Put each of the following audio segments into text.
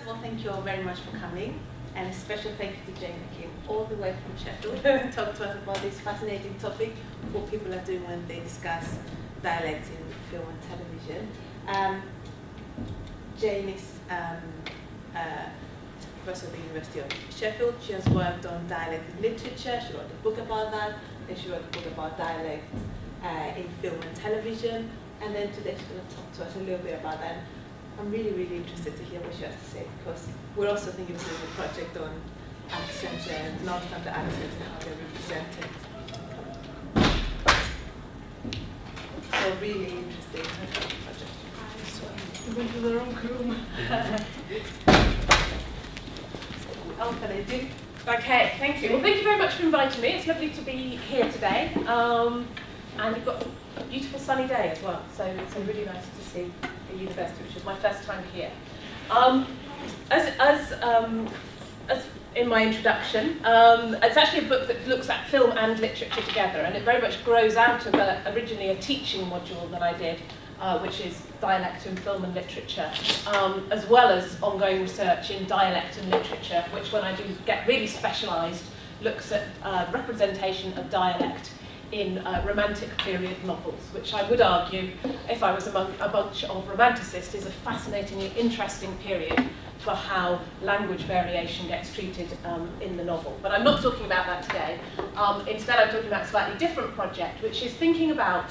of all, thank you all very much for coming, and a special thank you to Jane who came all the way from Sheffield to talk to us about this fascinating topic, what people are doing when they discuss dialects in film and television. Jane is professor at the University of Sheffield. She has worked on dialect in literature. She wrote a book about that. Then she wrote a book about dialect in film and television. And then today she's going to talk to us a little bit about that. I'm really, really interested to hear what she has to say, because we're also thinking of doing a project on accents and non-standard accents and how they're represented. So really interesting project. We went to the wrong room. How can I do? Okay, thank you. Well, thank you very much for inviting me. It's lovely to be here today. And you've got a beautiful sunny day as well, so it's really nice to see the university, which is my first time here. As in my introduction, it's actually a book that looks at film and literature together, and it very much grows out of originally a teaching module that I did, which is dialect in film and literature, as well as ongoing research in dialect and literature, which when I do get really specialised, looks at representation of dialect in Romantic period novels, which I would argue, if I was among a bunch of romanticists, is a fascinatingly interesting period for how language variation gets treated in the novel. But I'm not talking about that today. Instead, I'm talking about a slightly different project, which is thinking about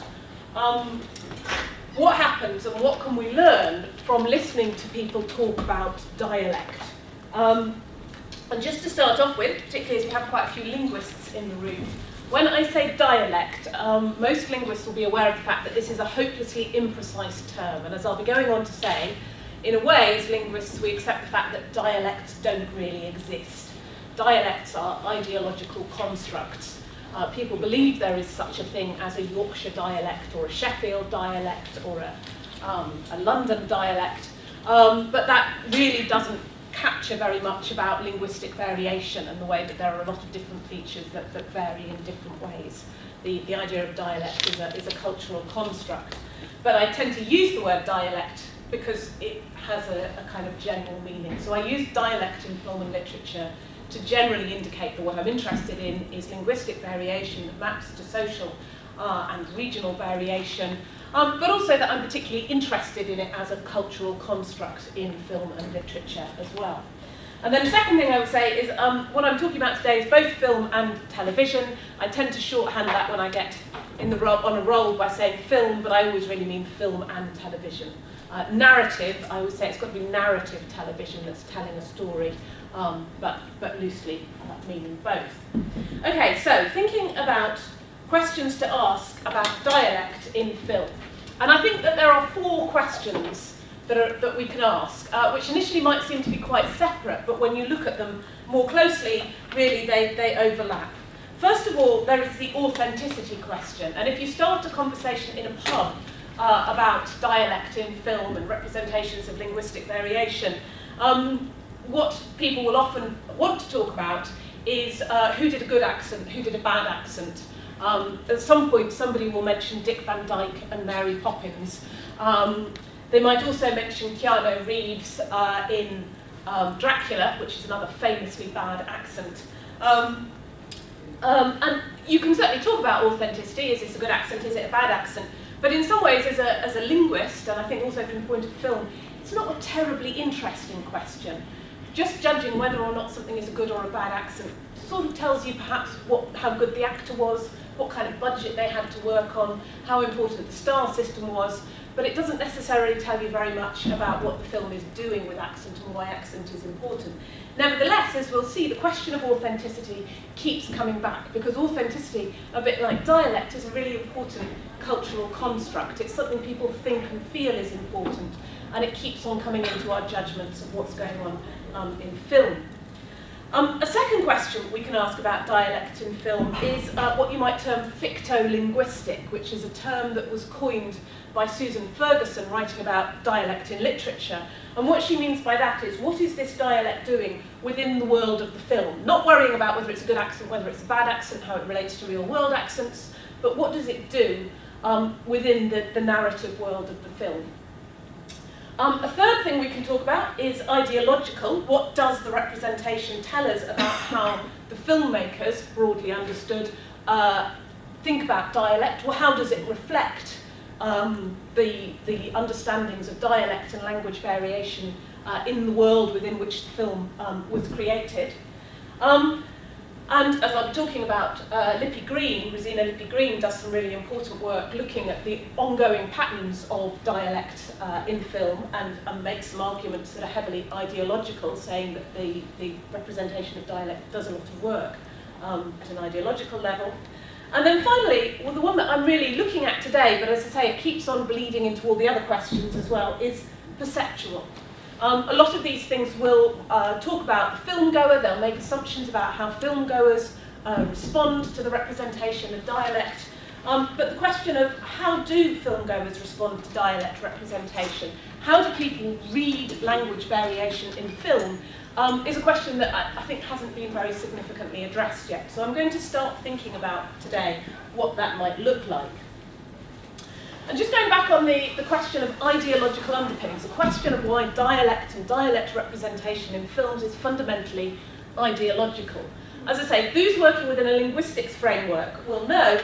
what happens and what can we learn from listening to people talk about dialect. And just to start off with, particularly as we have quite a few linguists in the room, when I say dialect, most linguists will be aware of the fact that this is a hopelessly imprecise term, and as I'll be going on to say, in a way, as linguists, we accept the fact that dialects don't really exist. Dialects are ideological constructs. People believe there is such a thing as a Yorkshire dialect, or a Sheffield dialect, or a London dialect, but that really doesn't capture very much about linguistic variation and the way that there are a lot of different features that vary in different ways. The idea of dialect is a cultural construct. But I tend to use the word dialect because it has a kind of general meaning. So I use dialect in film and literature to generally indicate that what I'm interested in is linguistic variation that maps to social and regional variation, but also that I'm particularly interested in it as a cultural construct in film and literature as well. And then the second thing I would say is what I'm talking about today is both film and television. I tend to shorthand that when I get on a roll by saying film, but I always really mean film and television. Narrative, I would say it's got to be narrative television that's telling a story, but loosely meaning both. Okay, so thinking about questions to ask about dialect in film. And I think that there are 4 questions that we can ask, which initially might seem to be quite separate, but when you look at them more closely, really they overlap. First of all, there is the authenticity question, and if you start a conversation in a pub about dialect in film and representations of linguistic variation, what people will often want to talk about is who did a good accent, who did a bad accent. At some point, somebody will mention Dick Van Dyke and Mary Poppins. They might also mention Keanu Reeves in Dracula, which is another famously bad accent. And you can certainly talk about authenticity. Is this a good accent? Is it a bad accent? But in some ways, as a linguist, and I think also from the point of film, it's not a terribly interesting question. Just judging whether or not something is a good or a bad accent sort of tells you perhaps how good the actor was, what kind of budget they had to work on, how important the star system was, but it doesn't necessarily tell you very much about what the film is doing with accent and why accent is important. Nevertheless, as we'll see, the question of authenticity keeps coming back, because authenticity, a bit like dialect, is a really important cultural construct. It's something people think and feel is important, and it keeps on coming into our judgments of what's going on in film. A second question we can ask about dialect in film is what you might term fictolinguistic, which is a term that was coined by Susan Ferguson writing about dialect in literature. And what she means by that is, what is this dialect doing within the world of the film? Not worrying about whether it's a good accent, whether it's a bad accent, how it relates to real world accents, but what does it do within the narrative world of the film? A third thing we can talk about is ideological. What does the representation tell us about how the filmmakers, broadly understood, think about dialect? Well, how does it reflect the understandings of dialect and language variation in the world within which the film was created? And as I'm talking about, Lippy Green, Rosina Lippy Green does some really important work looking at the ongoing patterns of dialect in film and makes some arguments that are heavily ideological, saying that the representation of dialect does a lot of work at an ideological level. And then finally, well, the one that I'm really looking at today, but as I say, it keeps on bleeding into all the other questions as well, is perceptual. A lot of these things will talk about the filmgoer. They'll make assumptions about how filmgoers respond to the representation of dialect. But the question of how do filmgoers respond to dialect representation, how do people read language variation in film, is a question that I think hasn't been very significantly addressed yet. So I'm going to start thinking about today what that might look like. And just going back on the question of ideological underpinnings, the question of why dialect and dialect representation in films is fundamentally ideological. As I say, those working within a linguistics framework will know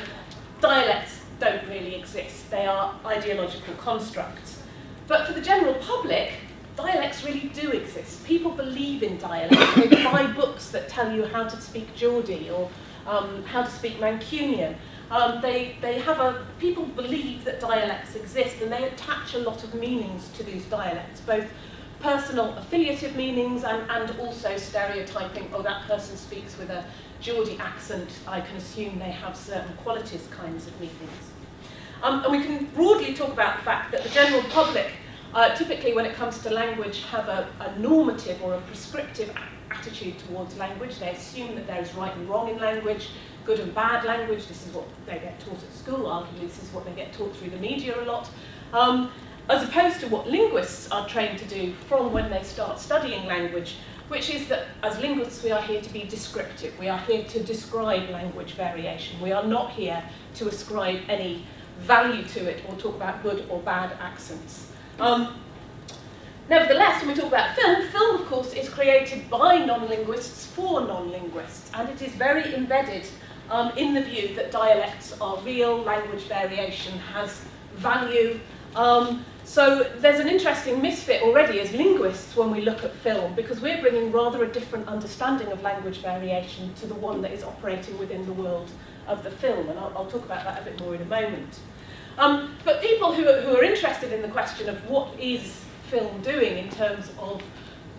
dialects don't really exist. They are ideological constructs. But for the general public, dialects really do exist. People believe in dialects. They buy books that tell you how to speak Geordie or how to speak Mancunian. People believe that dialects exist, and they attach a lot of meanings to these dialects, both personal affiliative meanings and also stereotyping, oh, that person speaks with a Geordie accent, I can assume they have certain qualities kinds of meanings. And we can broadly talk about the fact that the general public, typically when it comes to language, have a normative or a prescriptive attitude towards language. They assume that there is right and wrong in language, good and bad language. This is what they get taught at school. Arguably, this is what they get taught through the media a lot. As opposed to what linguists are trained to do from when they start studying language, which is that as linguists we are here to be descriptive. We are here to describe language variation. We are not here to ascribe any value to it or talk about good or bad accents. Nevertheless, when we talk about film of course is created by non-linguists for non-linguists, and it is very embedded in the view that dialects are real, language variation has value. So there's an interesting misfit already as linguists when we look at film, because we're bringing rather a different understanding of language variation to the one that is operating within the world of the film, and I'll talk about that a bit more in a moment. But people who are interested in the question of what is film doing in terms of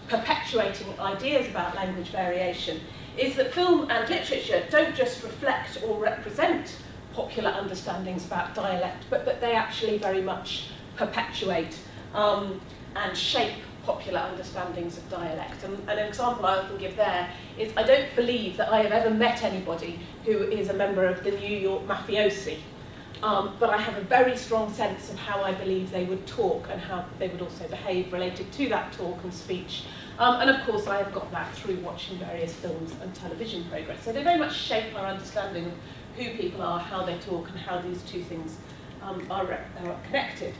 perpetuating ideas about language variation is that film and literature don't just reflect or represent popular understandings about dialect, but that they actually very much perpetuate and shape popular understandings of dialect. And an example I often give there is I don't believe that I have ever met anybody who is a member of the New York mafiosi. But I have a very strong sense of how I believe they would talk and how they would also behave related to that talk and speech. And of course I have got that through watching various films and television programmes. So they very much shape our understanding of who people are, how they talk, and how these two things are connected.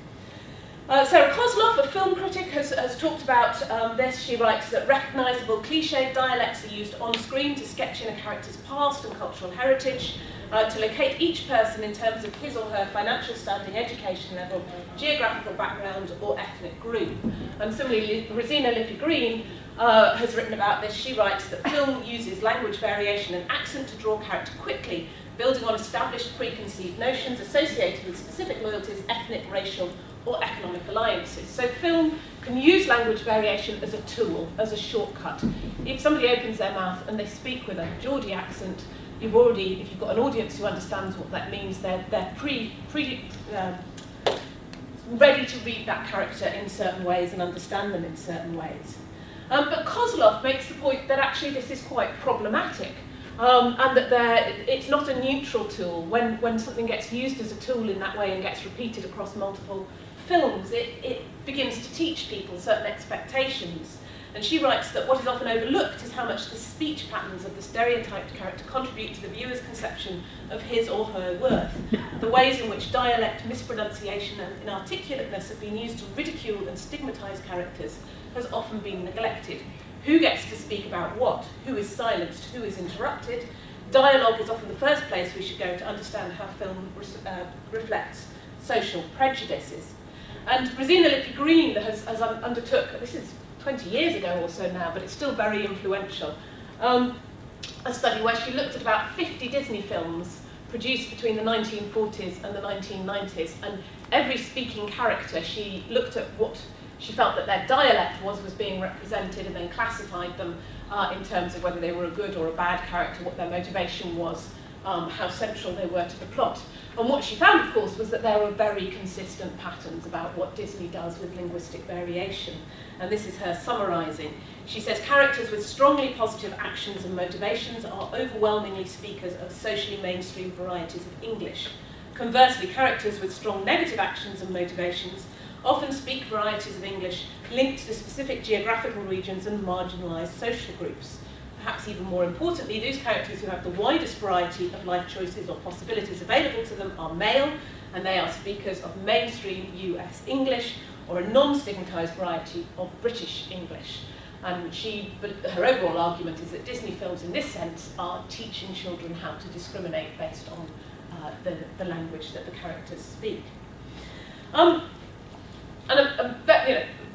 Sarah Kozloff, a film critic, has talked about this. She writes that recognisable cliched dialects are used on screen to sketch in a character's past and cultural heritage, to locate each person in terms of his or her financial standing, education level, geographical background, or ethnic group. And similarly, Rosina Lippy Green has written about this. She writes that film uses language variation and accent to draw character quickly, building on established preconceived notions associated with specific loyalties, ethnic, racial, or economic alliances. So film can use language variation as a tool, as a shortcut. If somebody opens their mouth and they speak with a Geordie accent, if you've got an audience who understands what that means, they're ready to read that character in certain ways and understand them in certain ways. But Kozloff makes the point that actually this is quite problematic, and that it's not a neutral tool. When something gets used as a tool in that way and gets repeated across multiple films, it begins to teach people certain expectations. And she writes that what is often overlooked is how much the speech patterns of the stereotyped character contribute to the viewer's conception of his or her worth. The ways in which dialect, mispronunciation and inarticulateness have been used to ridicule and stigmatise characters has often been neglected. Who gets to speak about what? Who is silenced? Who is interrupted? Dialogue is often the first place we should go to understand how film reflects social prejudices. And Rosina Lippi-Green has undertook, this is 20 years ago or so now, but it's still very influential, a study where she looked at about 50 Disney films produced between the 1940s and the 1990s, and every speaking character, she looked at what she felt that their dialect was being represented, and then classified them in terms of whether they were a good or a bad character, what their motivation was, how central they were to the plot. And what she found, of course, was that there were very consistent patterns about what Disney does with linguistic variation. And this is her summarising. She says, characters with strongly positive actions and motivations are overwhelmingly speakers of socially mainstream varieties of English. Conversely, characters with strong negative actions and motivations often speak varieties of English linked to specific geographical regions and marginalised social groups. Perhaps even more importantly, those characters who have the widest variety of life choices or possibilities available to them are male, and they are speakers of mainstream US English or a non-stigmatised variety of British English. And her overall argument is that Disney films in this sense are teaching children how to discriminate based on the language that the characters speak.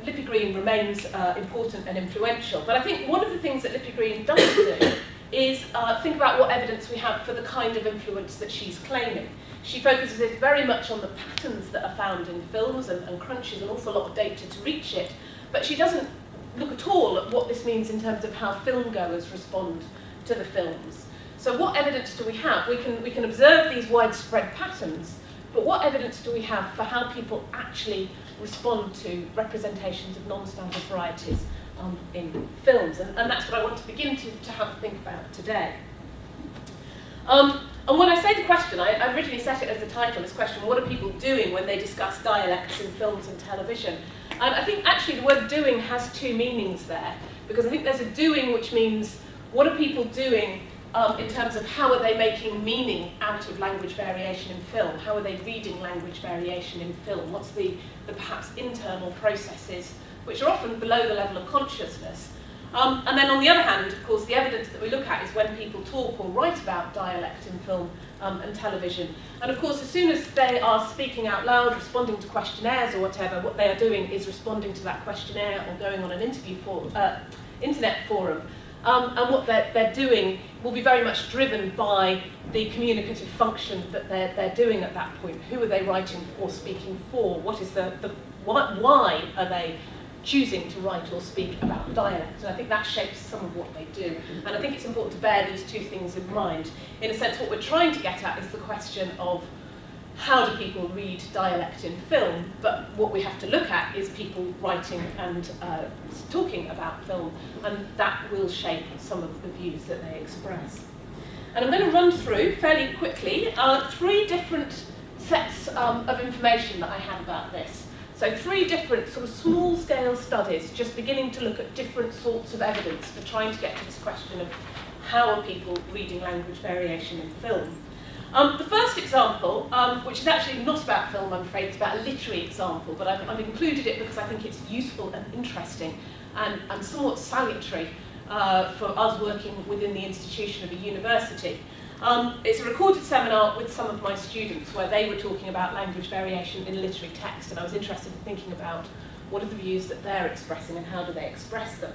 Lippi-Green remains important and influential, but I think one of the things that Lippi-Green does do is think about what evidence we have for the kind of influence that she's claiming. She focuses it very much on the patterns that are found in films and crunches an awful lot of data to reach it, but she doesn't look at all at what this means in terms of how filmgoers respond to the films. So what evidence do we have? We can observe these widespread patterns, but what evidence do we have for how people actually respond to representations of non-standard varieties in films? And that's what I want to begin to have a think about today. And when I say the question, I originally set it as the title, this question, what are people doing when they discuss dialects in films and television? And I think actually the word doing has two meanings there, because I think there's a doing which means what are people doing in terms of how are they making meaning out of language variation in film? How are they reading language variation in film? What's the perhaps internal processes, which are often below the level of consciousness? And then on the other hand, of course, the evidence that we look at is when people talk or write about dialect in film and television. And of course, as soon as they are speaking out loud, responding to questionnaires or whatever, what they are doing is responding to that questionnaire or going on an internet forum. And what they're doing will be very much driven by the communicative function that they're doing at that point. Who are they writing or speaking for? What is why are they choosing to write or speak about dialect? And I think that shapes some of what they do. And I think it's important to bear these two things in mind. In a sense, what we're trying to get at is the question of how do people read dialect in film, but what we have to look at is people writing and talking about film, and that will shape some of the views that they express. And I'm going to run through, fairly quickly, 3 different sets of information that I had about this. So 3 different sort of small-scale studies, just beginning to look at different sorts of evidence for trying to get to this question of how are people reading language variation in film. The first example, which is actually not about film, I'm afraid, it's about a literary example, but I've included it because I think it's useful and interesting and somewhat salutary for us working within the institution of a university. It's a recorded seminar with some of my students where they were talking about language variation in literary text, and I was interested in thinking about what are the views that they're expressing and how do they express them.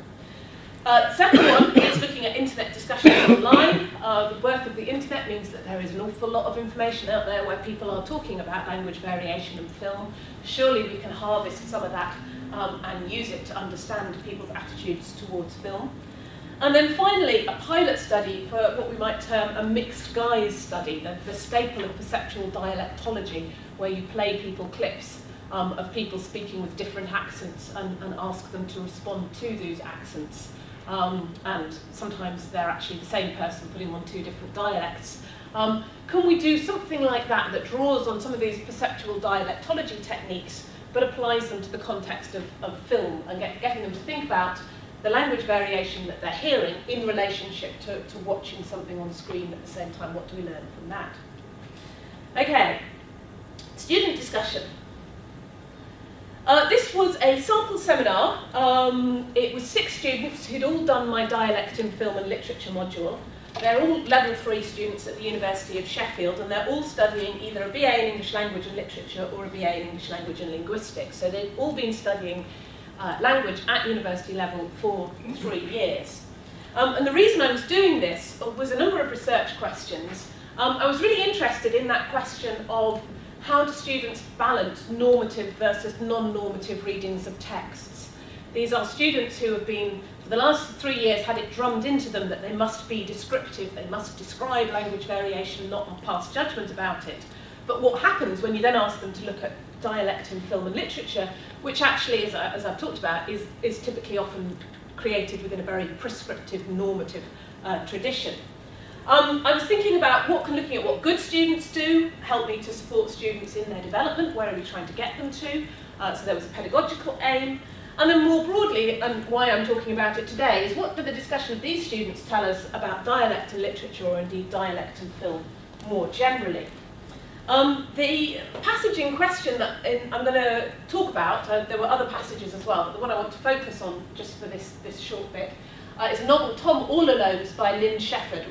The second one is looking at internet discussions online. The birth of the internet means that there is an awful lot of information out there where people are talking about language variation in film. Surely we can harvest some of that and use it to understand people's attitudes towards film. And then finally, a pilot study for what we might term a mixed guise study, the staple of perceptual dialectology, where you play people clips of people speaking with different accents and ask them to respond to those accents. And sometimes they're actually the same person putting on 2 different dialects. Can we do something like that that draws on some of these perceptual dialectology techniques but applies them to the context of film and getting them to think about the language variation that they're hearing in relationship to watching something on screen at the same time. What do we learn from that? Okay, student discussion. This was a sample seminar. It was 6 students who'd all done my dialect in film and literature module. They're all level 3 students at the University of Sheffield, and they're all studying either a BA in English Language and Literature or a BA in English Language and Linguistics. So they've all been studying language at university level for 3 years. And the reason I was doing this was a number of research questions. I was really interested in that question of how do students balance normative versus non-normative readings of texts. These are students who have been, for the last 3 years, had it drummed into them that they must be descriptive, they must describe language variation, not pass judgment about it. But what happens when you then ask them to look at dialect in film and literature, which actually, as I've talked about, is typically often created within a very prescriptive, normative tradition. I was thinking about looking at what good students do, help me to support students in their development, where are we trying to get them to, so there was a pedagogical aim. And then more broadly, and why I'm talking about it today, is what do the discussion of these students tell us about dialect and literature, or indeed dialect and film more generally. The passage in question that I'm going to talk about, there were other passages as well, but the one I want to focus on just for this short bit, is a novel, Tom All Alone's by Lynn Shepherd,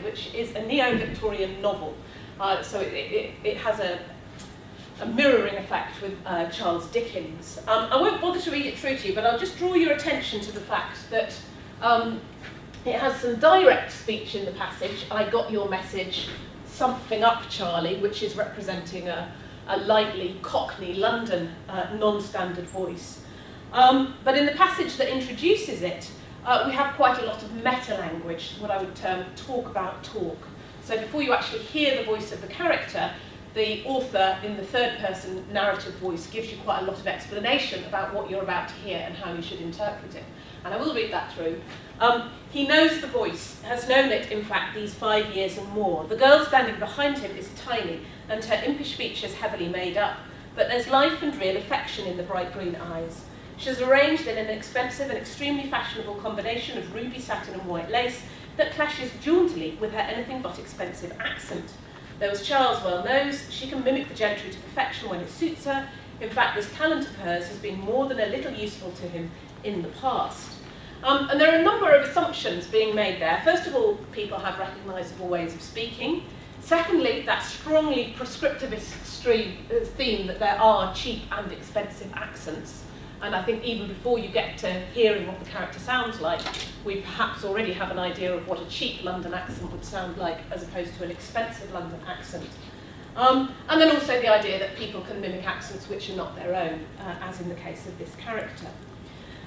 which is a neo-Victorian novel. So it has a mirroring effect with Charles Dickens. I won't bother to read it through to you, but I'll just draw your attention to the fact that it has some direct speech in the passage. I got your message, something up, Charlie, which is representing a lightly Cockney London non-standard voice. But in the passage that introduces it, we have quite a lot of meta-language, what I would term talk about talk. So before you actually hear the voice of the character, the author in the third-person narrative voice gives you quite a lot of explanation about what you're about to hear and how you should interpret it. And I will read that through. He knows the voice, has known it, in fact, these 5 years and more. The girl standing behind him is tiny, and her impish features heavily made up, but there's life and real affection in the bright green eyes. She's arranged in an expensive and extremely fashionable combination of ruby satin and white lace that clashes jauntily with her anything but expensive accent. Though, as Charles well knows, she can mimic the gentry to perfection when it suits her. In fact, this talent of hers has been more than a little useful to him in the past. And there are a number of assumptions being made there. First of all, people have recognisable ways of speaking. Secondly, that strongly prescriptivist theme that there are cheap and expensive accents. And I think even before you get to hearing what the character sounds like, we perhaps already have an idea of what a cheap London accent would sound like as opposed to an expensive London accent. And then also the idea that people can mimic accents which are not their own, as in the case of this character.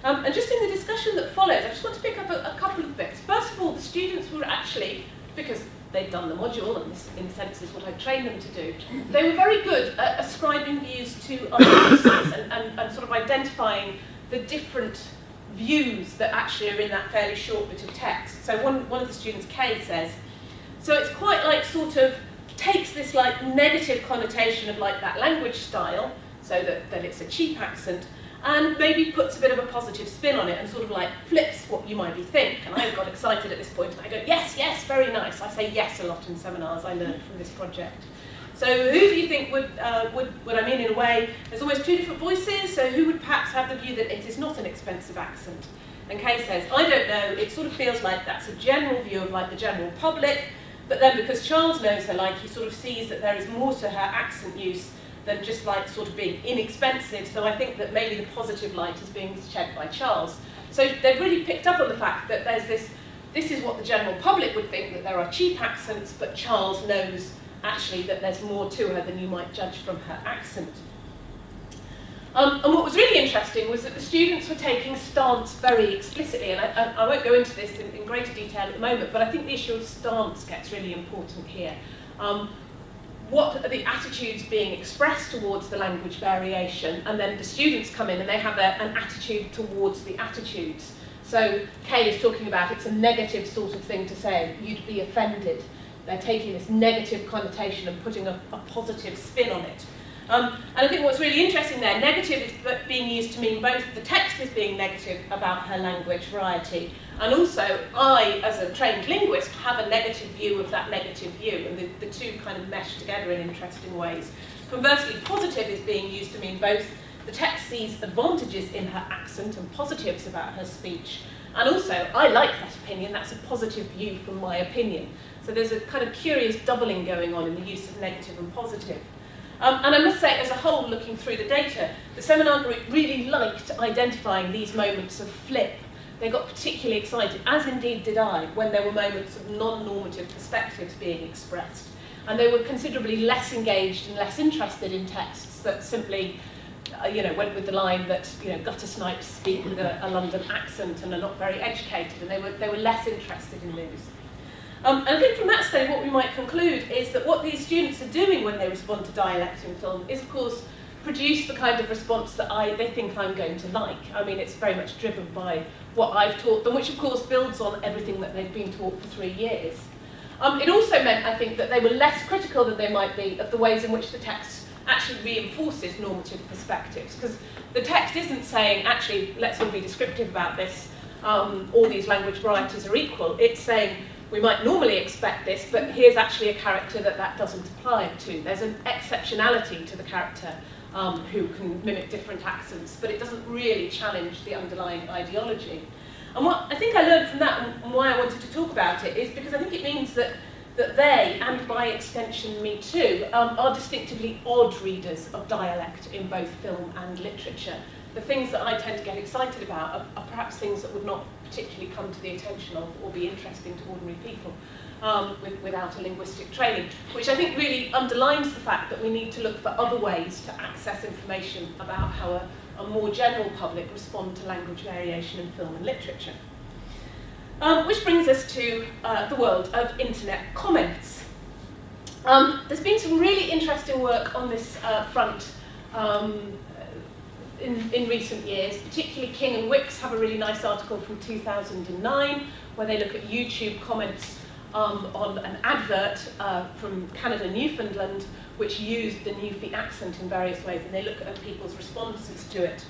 And just in the discussion that follows, I just want to pick up a couple of bits. First of all, the students were actually, because they'd done the module, and this in a sense is what I trained them to do, they were very good at ascribing views to other voices and sort of identifying the different views that actually are in that fairly short bit of text. So one of the students, Kay, says, so it's quite like sort of takes this like negative connotation of like that language style, so that it's a cheap accent, and maybe puts a bit of a positive spin on it and sort of like flips what you might think. And I got excited at this point and I go, yes, yes, very nice. I say yes a lot in seminars I learned from this project. So who do you think would I mean, in a way, there's always 2 different voices, so who would perhaps have the view that it is not an expensive accent? And Kay says, I don't know, it sort of feels like that's a general view of like the general public, but then because Charles knows her, like he sort of sees that there is more to her accent use than just like sort of being inexpensive, so I think that maybe the positive light is being shed by Charles. So they've really picked up on the fact that there's this is what the general public would think, that there are cheap accents, but Charles knows actually that there's more to her than you might judge from her accent. And what was really interesting was that the students were taking stance very explicitly, and I won't go into this in greater detail at the moment, but I think the issue of stance gets really important here. What are the attitudes being expressed towards the language variation, and then the students come in and they have an attitude towards the attitudes. So Kay is talking about it's a negative sort of thing to say, you'd be offended. They're taking this negative connotation and putting a positive spin on it. And I think what's really interesting there, negative is being used to mean both the text is being negative about her language variety, and also I, as a trained linguist, have a negative view of that negative view, and the two kind of mesh together in interesting ways. Conversely, positive is being used to mean both the text sees advantages in her accent and positives about her speech, and also, I like that opinion, that's a positive view from my opinion. So there's a kind of curious doubling going on in the use of negative and positive. And I must say, as a whole, looking through the data, the seminar group really liked identifying these moments of flip. They got particularly excited, as indeed did I, when there were moments of non-normative perspectives being expressed. And they were considerably less engaged and less interested in texts that simply went with the line that gutter snipes speak with a London accent and are not very educated, and they were less interested in those. And I think from that study what we might conclude is that what these students are doing when they respond to dialect in film is, of course, produce the kind of response that they think I'm going to like. I mean, it's very much driven by what I've taught them, which of course builds on everything that they've been taught for 3 years. It also meant, I think, that they were less critical than they might be of the ways in which the text actually reinforces normative perspectives, because the text isn't saying, actually, let's all be descriptive about this, all these language varieties are equal. It's saying, we might normally expect this, but here's actually a character that doesn't apply to. There's an exceptionality to the character who can mimic different accents, but it doesn't really challenge the underlying ideology. And what I think I learned from that, and why I wanted to talk about it, is because I think it means that they, and by extension me too, are distinctively odd readers of dialect in both film and literature. The things that I tend to get excited about are perhaps things that would not particularly come to the attention of or be interesting to ordinary people without a linguistic training, which I think really underlines the fact that we need to look for other ways to access information about how a more general public respond to language variation in film and literature. Which brings us to the world of internet comments. There's been some really interesting work on this front in recent years. Particularly King and Wicks have a really nice article from 2009 where they look at YouTube comments on an advert from Canada, Newfoundland, which used the Newfie accent in various ways, and they look at people's responses to it.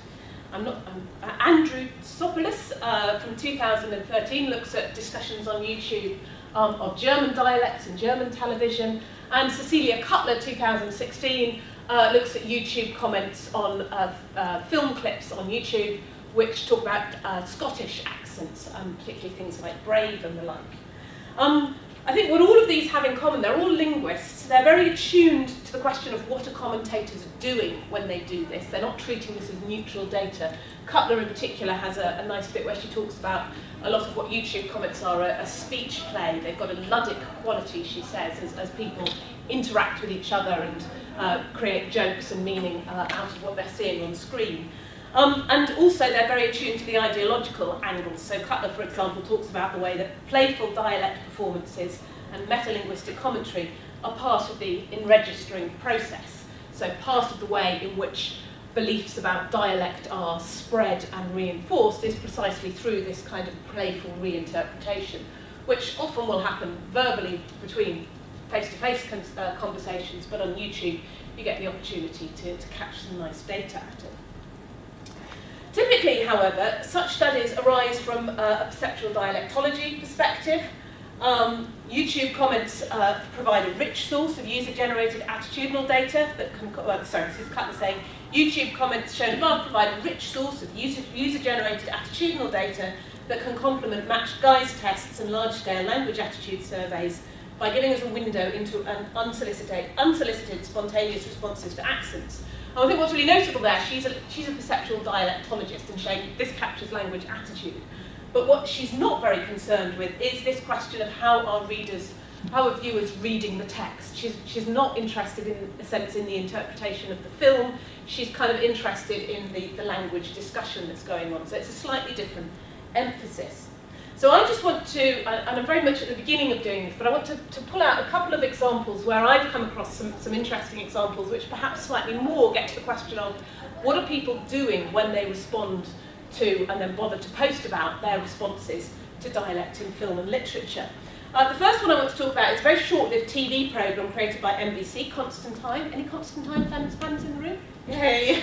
Andrew Tsopoulos from 2013 looks at discussions on YouTube of German dialects and German television, and Cecilia Cutler, 2016, looks at YouTube comments on film clips on YouTube which talk about Scottish accents, particularly things like brave and the like. I think what all of these have in common, they're all linguists, they're very attuned to the question of what are commentators doing when they do this. They're not treating this as neutral data. Cutler in particular has a nice bit where she talks about a lot of what YouTube comments are a speech play. They've got a ludic quality, she says, as people interact with each other and create jokes and meaning out of what they're seeing on screen. And also they're very attuned to the ideological angles. So Cutler, for example, talks about the way that playful dialect performances and metalinguistic commentary are part of the enregistering process. So part of the way in which beliefs about dialect are spread and reinforced is precisely through this kind of playful reinterpretation, which often will happen verbally between face-to-face conversations, but on YouTube you get the opportunity to catch some nice data at it. Typically, however, such studies arise from a perceptual dialectology perspective. YouTube comments provide a rich source of user-generated attitudinal data that can, this is Cutler saying, YouTube comments shown above provide a rich source of user-generated attitudinal data that can complement matched guise tests and large-scale language attitude surveys by giving us a window into an unsolicited spontaneous responses to accents. And I think what's really notable there, she's a perceptual dialectologist and showing this captures language attitude. But what she's not very concerned with is this question of how are viewers reading the text. She's not interested in a sense in the interpretation of the film. She's kind of interested in the language discussion that's going on. So it's a slightly different emphasis. So I just want to, and I'm very much at the beginning of doing this, but I want to pull out a couple of examples where I've come across some interesting examples which perhaps slightly more get to the question of what are people doing when they respond to and then bother to post about their responses to dialect in film and literature. The first one I want to talk about is a very short-lived TV programme created by NBC, Constantine. Any Constantine fans in the room? Yay!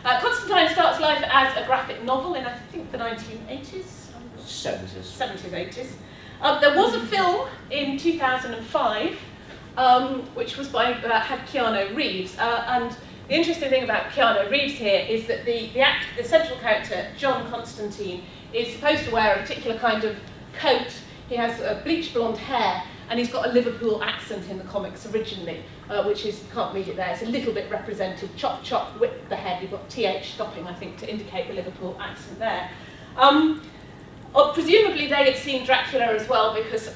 Constantine starts life as a graphic novel in, I think, the 1980s? 70s, 80s. There was a film in 2005, which was by, had Keanu Reeves. And the interesting thing about Keanu Reeves here is that the central character, John Constantine, is supposed to wear a particular kind of coat. He has bleached blonde hair, and he's got a Liverpool accent in the comics originally, which is, you can't read it there, it's a little bit represented. Chop, chop, whip the head. You've got TH stopping, I think, to indicate the Liverpool accent there. Presumably they had seen Dracula as well, because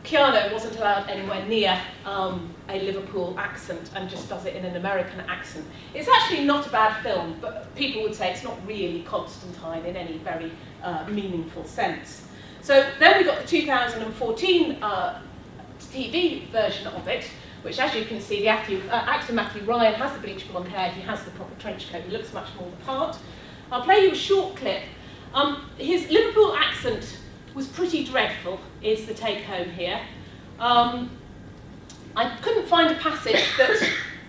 Keanu wasn't allowed anywhere near a Liverpool accent and just does it in an American accent. It's actually not a bad film, but people would say it's not really Constantine in any very meaningful sense. So then we got the 2014 TV version of it, which, as you can see, the actor Matthew Ryan has the bleached blonde hair, he has the proper trench coat, he looks much more the part. I'll play you a short clip. His Liverpool accent was pretty dreadful, is the take-home here. I couldn't find a passage that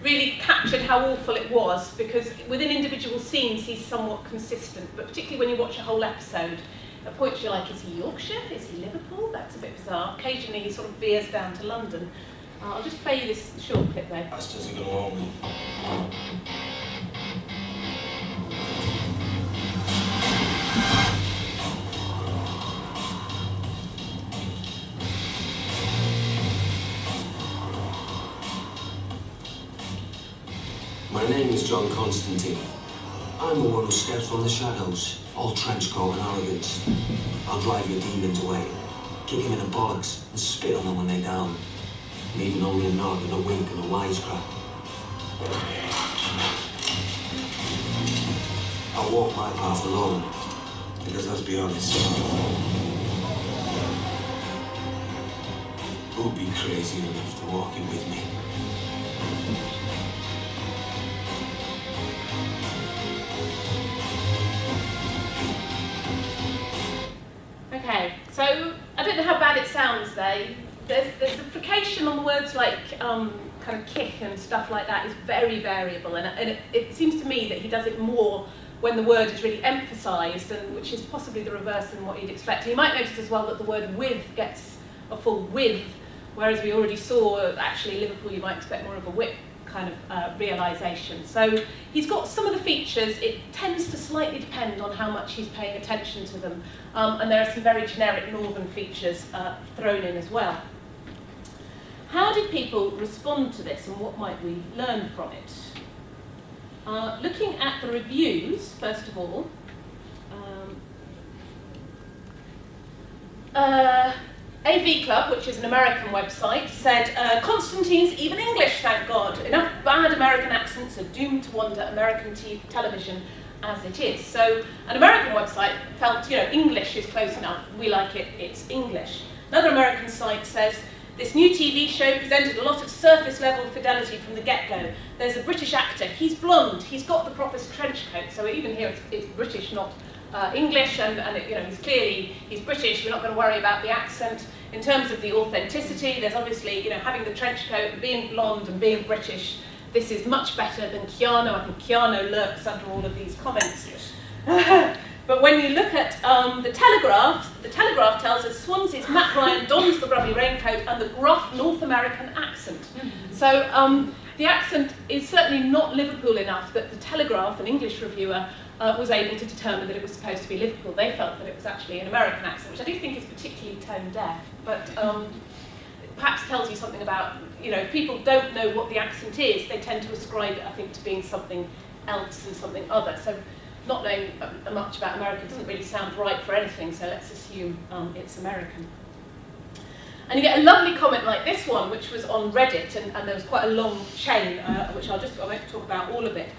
really captured how awful it was, because within individual scenes he's somewhat consistent, but particularly when you watch a whole episode, at points you're like, is he Yorkshire? Is he Liverpool? That's a bit bizarre. Occasionally he sort of veers down to London. I'll just play you this short clip though. Bastards are gonna own me. My name is John Constantine. I'm the one who steps from the shadows, all trench coat and arrogance. I'll drive your demons away, kick them in the bollocks and spit on them when they're down, leaving only a nod and a wink and a wisecrack. I'll walk my path alone, because let's be honest, who'd be crazy enough to walk in with me? Okay, so I don't know how bad it sounds there. There's the frication on the words like kind of kick and stuff like that is very variable, and it seems to me that he does it more when the word is really emphasised, and which is possibly the reverse than what you'd expect. You might notice as well that the word with gets a full with, whereas we already saw actually Liverpool you might expect more of a whip kind of realisation. So he's got some of the features. It tends to slightly depend on how much he's paying attention to them, and there are some very generic northern features thrown in as well. How did people respond to this, and what might we learn from it? Looking at the reviews, first of all, AV Club, which is an American website, said, Constantine's even English, thank God. Enough bad American accents are doomed to wander American television as it is. So an American website felt, English is close enough. We like it, it's English. Another American site says, this new TV show presented a lot of surface-level fidelity from the get-go. There's a British actor, he's blonde, he's got the proper trench coat, so even here it's British, not English, and he's British, we're not going to worry about the accent. In terms of the authenticity, there's obviously, having the trench coat, being blonde and being British, this is much better than Keanu. I think Keanu lurks under all of these comments. Yes. But when you look at the Telegraph tells us Swansea's Matt Ryan dons the grubby raincoat and the gruff North American accent. Mm-hmm. So the accent is certainly not Liverpool enough that the Telegraph, an English reviewer, was able to determine that it was supposed to be Liverpool. They felt that it was actually an American accent, which I do think is particularly tone deaf, but perhaps tells you something about, if people don't know what the accent is, they tend to ascribe it, I think, to being something else and something other. So not knowing much about America doesn't really sound right for anything, so let's assume it's American. And you get a lovely comment like this one, which was on Reddit, and there was quite a long chain, which I won't talk about all of it.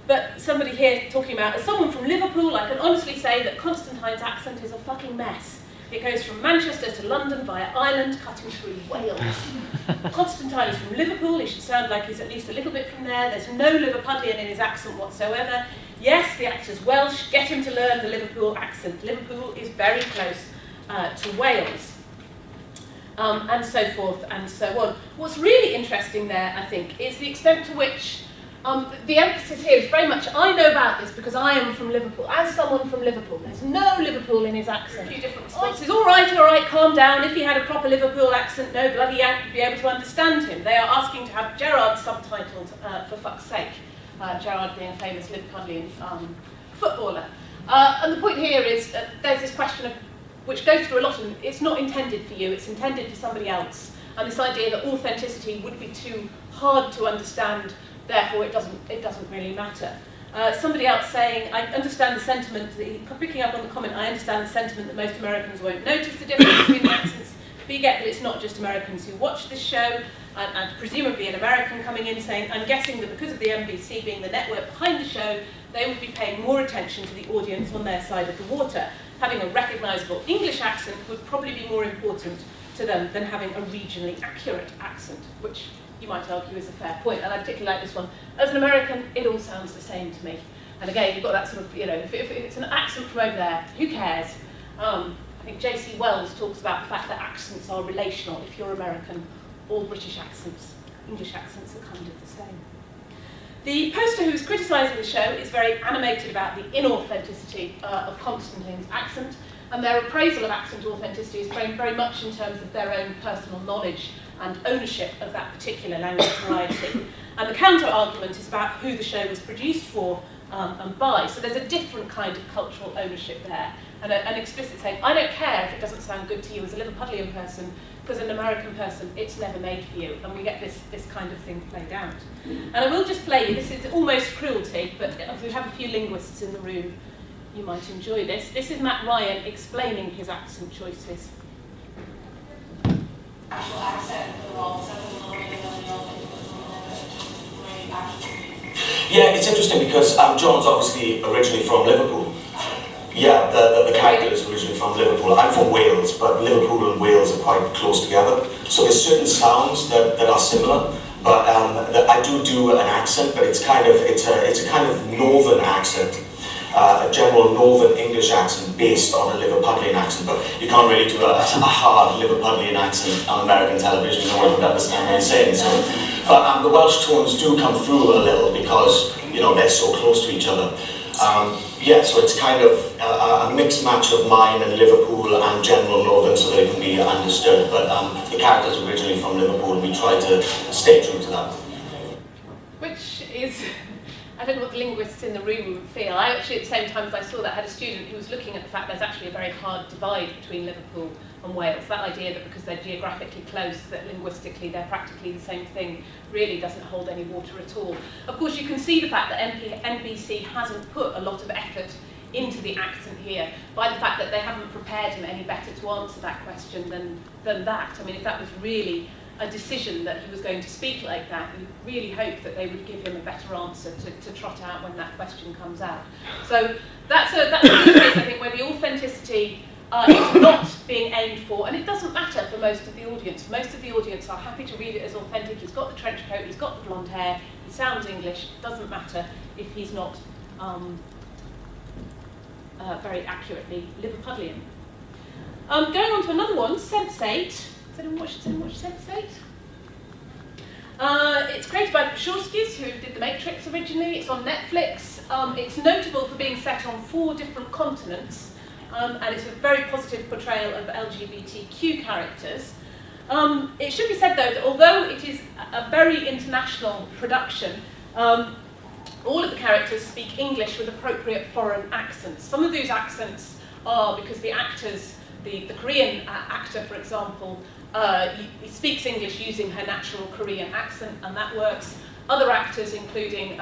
But somebody here talking about, as someone from Liverpool, I can honestly say that Constantine's accent is a fucking mess. It goes from Manchester to London via Ireland, cutting through Wales. Constantine is from Liverpool, he should sound like he's at least a little bit from there. There's no Liverpudlian in his accent whatsoever. Yes, the actor's Welsh, get him to learn the Liverpool accent. Liverpool is very close to Wales. and so forth and so on. What's really interesting there, I think, is the extent to which the emphasis here is very much, I know about this because I am from Liverpool. As someone from Liverpool, there's no Liverpool in his accent. A few different responses. All right, calm down. If he had a proper Liverpool accent, no bloody Yank would be able to understand him. They are asking to have Gerrard subtitled, for fuck's sake. Gerrard being a famous Liverpudlian footballer. And the point here is there's this question of, which goes through a lot, and it's not intended for you, it's intended for somebody else. And this idea that authenticity would be too hard to understand, therefore it doesn't really matter. Somebody else saying, I understand the sentiment, picking up on the comment, I understand the sentiment that most Americans won't notice the difference between the accents. But you get that it's not just Americans who watch this show, and presumably an American coming in saying, I'm guessing that because of the NBC being the network behind the show, they would be paying more attention to the audience on their side of the water. Having a recognisable English accent would probably be more important to them than having a regionally accurate accent, which you might argue is a fair point, and I particularly like this one. As an American, it all sounds the same to me. And again, you've got that sort of, if it's an accent from over there, who cares? I think J.C. Wells talks about the fact that accents are relational. If you're American, all British accents, English accents are kind of the same. The poster who's criticising the show is very animated about the inauthenticity of Constantine's accent, and their appraisal of accent authenticity is framed very much in terms of their own personal knowledge and ownership of that particular language variety. And the counter-argument is about who the show was produced for and by. So there's a different kind of cultural ownership there, and an explicit saying, I don't care if it doesn't sound good to you as a Liverpudlian person, because an American person, it's never made for you. And we get this kind of thing played out. And I will just play you, this is almost cruelty, but if we have a few linguists in the room, you might enjoy this. This is Matt Ryan explaining his accent choices. Actual accent for the role, Yeah, it's interesting because John's obviously originally from Liverpool. Yeah, the character is originally from Liverpool. I'm from Wales, but Liverpool and Wales are quite close together. So there's certain sounds that are similar, but I do an accent, but it's a kind of northern accent. A general northern English accent based on a Liverpudlian accent, but you can't really do a hard Liverpudlian accent on American television. No one would understand what you're saying. So, but the Welsh tones do come through a little because they're so close to each other. Yeah, so it's kind of a mixed match of mine and Liverpool and general northern, so that it can be understood. But the character's originally from Liverpool, and we try to stay true to that. Which is. I don't know what the linguists in the room feel. I actually, at the same time as I saw that, had a student who was looking at the fact there's actually a very hard divide between Liverpool and Wales. That idea that because they're geographically close, that linguistically they're practically the same thing, really doesn't hold any water at all. Of course, you can see the fact that NBC hasn't put a lot of effort into the accent here by the fact that they haven't prepared him any better to answer that question than that. I mean, if that was really a decision that he was going to speak like that, you really hope that they would give him a better answer to trot out when that question comes out. So that's a case, I think, where the authenticity is not being aimed for, and it doesn't matter for most of the audience. Most of the audience are happy to read it as authentic. He's got the trench coat, he's got the blonde hair, he sounds English. It doesn't matter if he's not very accurately Liverpudlian. Going on to another one, Sense8. Has anyone watched Sense8? It's created by the Wachowskis, who did The Matrix originally. It's on Netflix. It's notable for being set on 4 different continents, and it's a very positive portrayal of LGBTQ characters. It should be said, though, that although it is a very international production, all of the characters speak English with appropriate foreign accents. Some of those accents are because the actors, the Korean actor, for example, he speaks English using her natural Korean accent, and that works. Other actors, including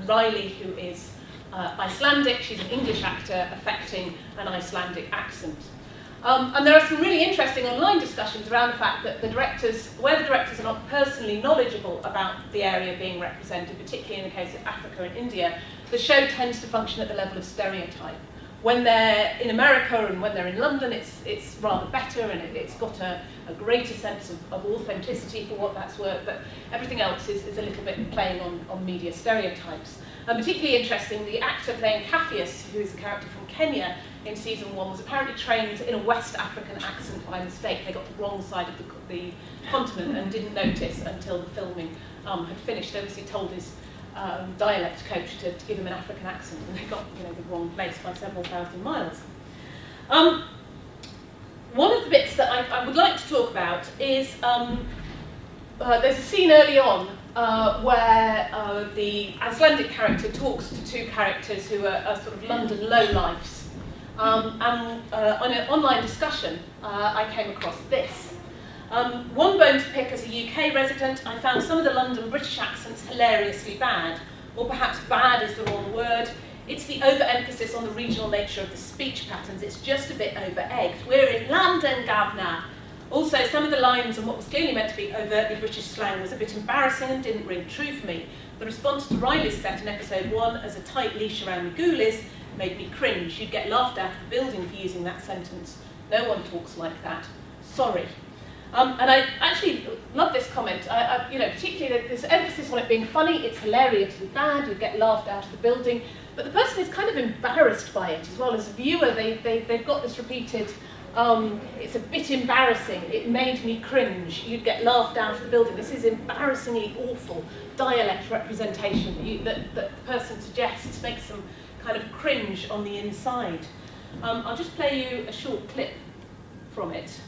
Riley, who is Icelandic, she's an English actor affecting an Icelandic accent. And there are some really interesting online discussions around the fact that where the directors are not personally knowledgeable about the area being represented, particularly in the case of Africa and India, the show tends to function at the level of stereotype. When they're in America and when they're in London, it's rather better, and it's got a greater sense of authenticity for what that's worth, but everything else is a little bit playing on media stereotypes. And particularly interesting, the actor playing Capheus, who is a character from Kenya in season 1, was apparently trained in a West African accent by mistake. They got the wrong side of the continent and didn't notice until the filming had finished. They obviously told his dialect coach to give him an African accent, and they got the wrong place by several thousand miles. One of the bits that I would like to talk about is there's a scene early on where the Icelandic character talks to two characters who are sort of London lowlifes. And on an online discussion, I came across this. One bone to pick as a UK resident, I found some of the London British accents hilariously bad, or perhaps bad is the wrong word. It's the overemphasis on the regional nature of the speech patterns. It's just a bit over-egged. We're in London, governor. Also, some of the lines and what was clearly meant to be overtly British slang was a bit embarrassing and didn't ring true for me. The response to Riley's set in episode 1 as a tight leash around the ghoulies made me cringe. You'd get laughed out of the building for using that sentence. No one talks like that. Sorry. And I actually love this comment. Particularly this emphasis on it being funny. It's hilariously bad. You'd get laughed out of the building. But the person is kind of embarrassed by it as well. As a viewer, they've got this repeated, it's a bit embarrassing, it made me cringe, you'd get laughed out of the building. This is embarrassingly awful dialect representation that the person suggests makes them kind of cringe on the inside. I'll just play you a short clip from it.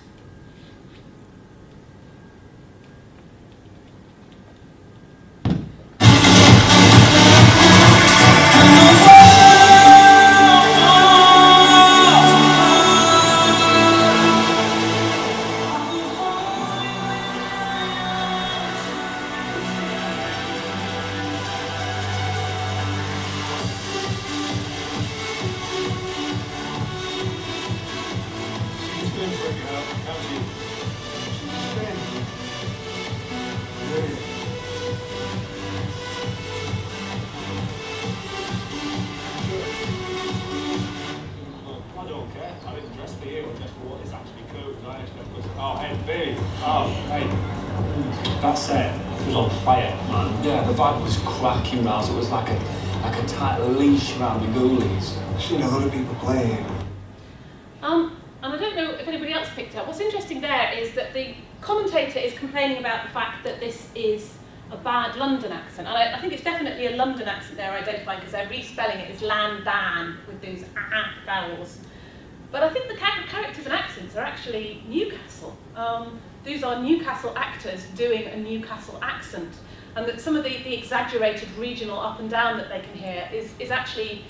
That set was on fire, man. Yeah, the vibe was cracking, Miles. It was like a tight leash around the ghoulies. I've seen a lot of people playing. And I don't know if anybody else picked up. What's interesting there is that the commentator is complaining about the fact that this is a bad London accent. And I think it's definitely a London accent they're identifying because they're respelling it as Landan with those vowels. But I think the characters and accents are actually Newcastle. These are Newcastle actors doing a Newcastle accent, and that some of the exaggerated regional up and down that they can hear is actually